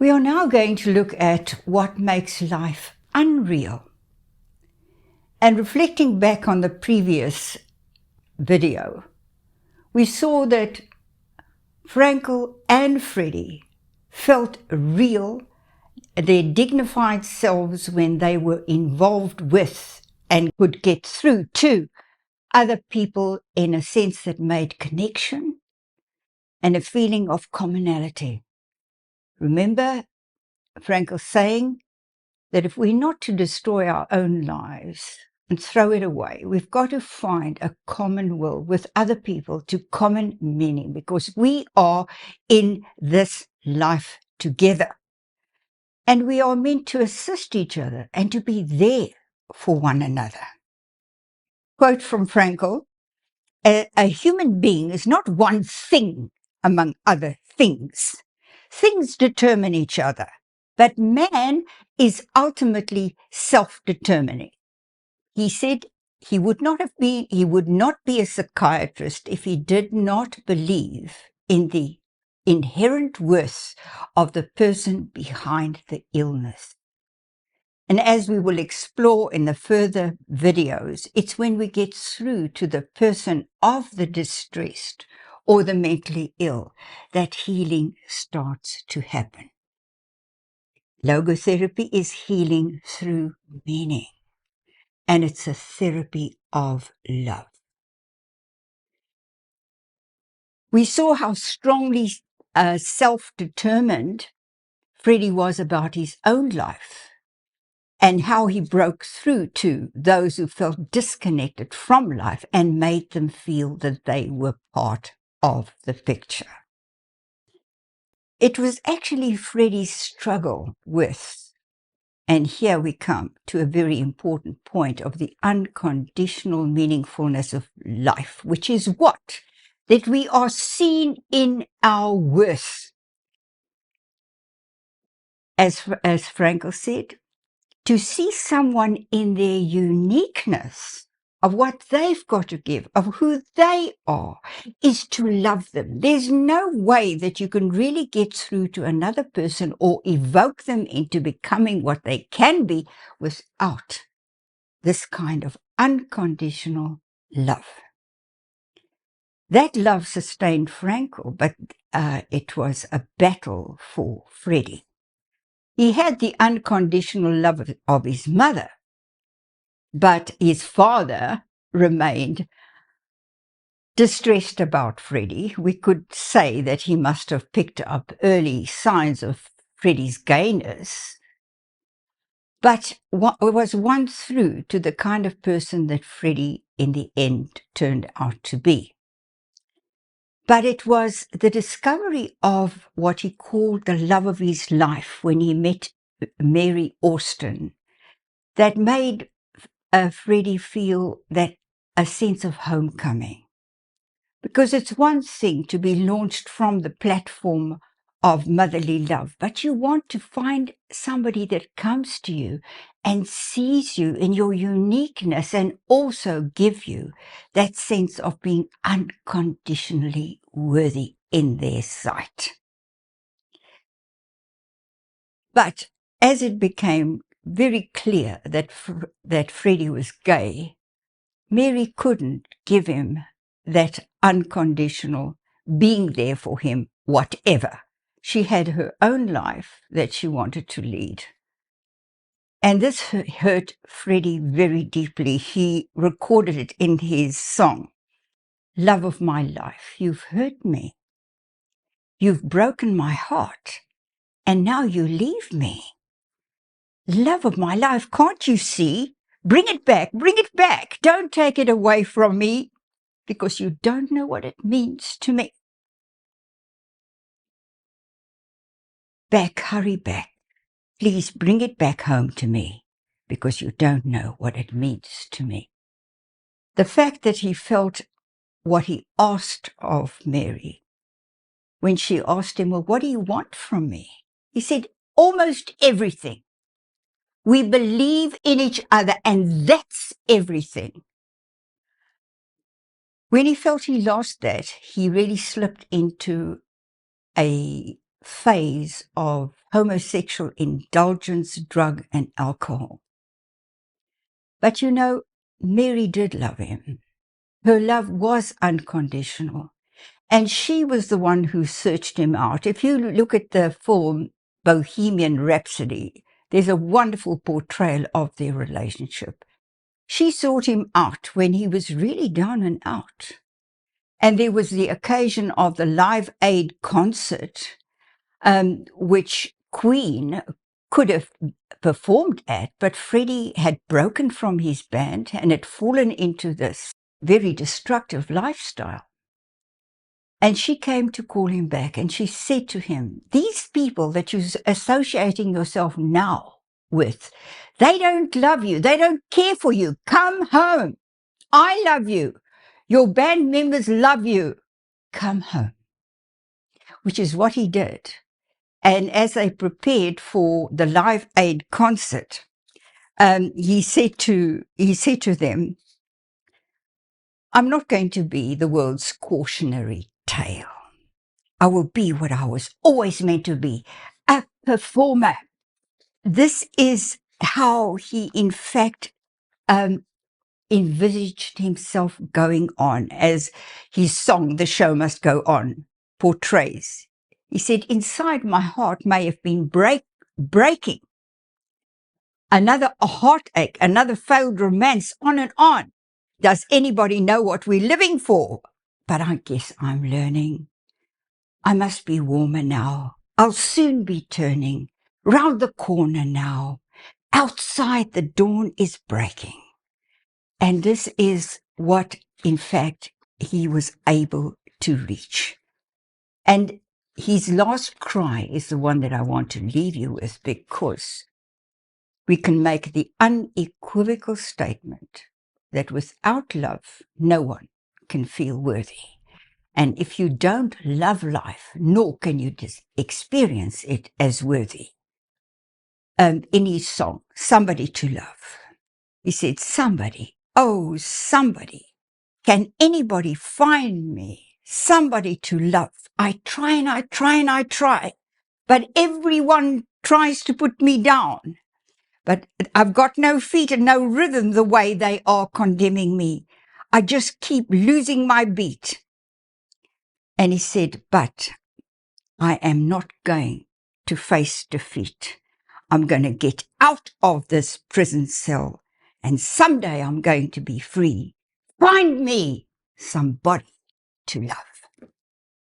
We are now going to look at what makes life unreal. And reflecting back on the previous video, we saw that Shantall and Freddie felt real, their dignified selves when they were involved with and could get through to other people in a sense that made connection and a feeling of commonality. Remember Shantall saying that if we're not to destroy our own lives and throw it away, we've got to find a common will with other people to common meaning, because we are in this life together. And we are meant to assist each other and to be there for one another. Quote from Shantall, a human being is not one thing among other things. Things determine each other, but man is ultimately self-determining. He said he would not be a psychiatrist if he did not believe in the inherent worth of the person behind the illness. And as we will explore in the further videos, it's when we get through to the person of the distressed or the mentally ill that healing starts to happen. Logotherapy is healing through meaning, and it's a therapy of love. We saw how strongly self-determined Freddie was about his own life, and how he broke through to those who felt disconnected from life and made them feel that they were part of the picture. It was actually Freddie's struggle with, and here we come to a very important point of the unconditional meaningfulness of life, which is what? That we are seen in our worth. As Shantall said, to see someone in their uniqueness of what they've got to give, of who they are, is to love them. There's no way that you can really get through to another person or evoke them into becoming what they can be without this kind of unconditional love. That love sustained Shantall, but it was a battle for Freddie. He had the unconditional love of his mother, but his father remained distressed about Freddie. We could say that he must have picked up early signs of Freddie's gayness, but was won through to the kind of person that Freddie in the end turned out to be. But it was the discovery of what he called the love of his life when he met Mary Austin that made Freddie feel that a sense of homecoming. Because it's one thing to be launched from the platform of motherly love, but you want to find somebody that comes to you and sees you in your uniqueness and also give you that sense of being unconditionally worthy in their sight. But as it became very clear that Freddie was gay, Mary couldn't give him that unconditional being there for him, whatever. She had her own life that she wanted to lead. And this hurt Freddie very deeply. He recorded it in his song, "Love of my life, you've hurt me. You've broken my heart, and now you leave me. Love of my life, can't you see? Bring it back, bring it back. Don't take it away from me, because you don't know what it means to me. Back, hurry back. Please bring it back home to me, because you don't know what it means to me." The fact that he felt what he asked of Mary, when she asked him, "Well, what do you want from me?" He said, "Almost everything. We believe in each other, and that's everything." When he felt he lost that, he really slipped into a phase of homosexual indulgence, drug and alcohol. But you know, Mary did love him. Her love was unconditional. And she was the one who searched him out. If you look at the film Bohemian Rhapsody, there's a wonderful portrayal of their relationship. She sought him out when he was really down and out. And there was the occasion of the Live Aid concert, which Queen could have performed at, but Freddie had broken from his band and had fallen into this very destructive lifestyle. And she came to call him back, and she said to him, these people that you're associating yourself now with, they don't love you. They don't care for you. Come home. I love you. Your band members love you. Come home. Which is what he did. And as they prepared for the Live Aid concert, he said to them, I'm not going to be the world's cautionary tale. I will be what I was always meant to be, a performer. This is how he, in fact, envisaged himself going on, as his song, The Show Must Go On, portrays. He said, inside my heart may have been breaking. Another heartache, another failed romance, on and on. Does anybody know what we're living for? But I guess I'm learning. I must be warmer now. I'll soon be turning round the corner now. Outside the dawn is breaking. And this is what, in fact, he was able to reach. And his last cry is the one that I want to leave you with, because we can make the unequivocal statement that without love, no one can feel worthy. And if you don't love life, nor can you experience it as worthy. In his song, Somebody to Love, he said, somebody, oh, somebody, can anybody find me? Somebody to love. I try and I try and I try, but everyone tries to put me down. But I've got no feet and no rhythm the way they are condemning me. I just keep losing my beat. And he said, but I am not going to face defeat. I'm going to get out of this prison cell, and someday I'm going to be free. Find me somebody to love.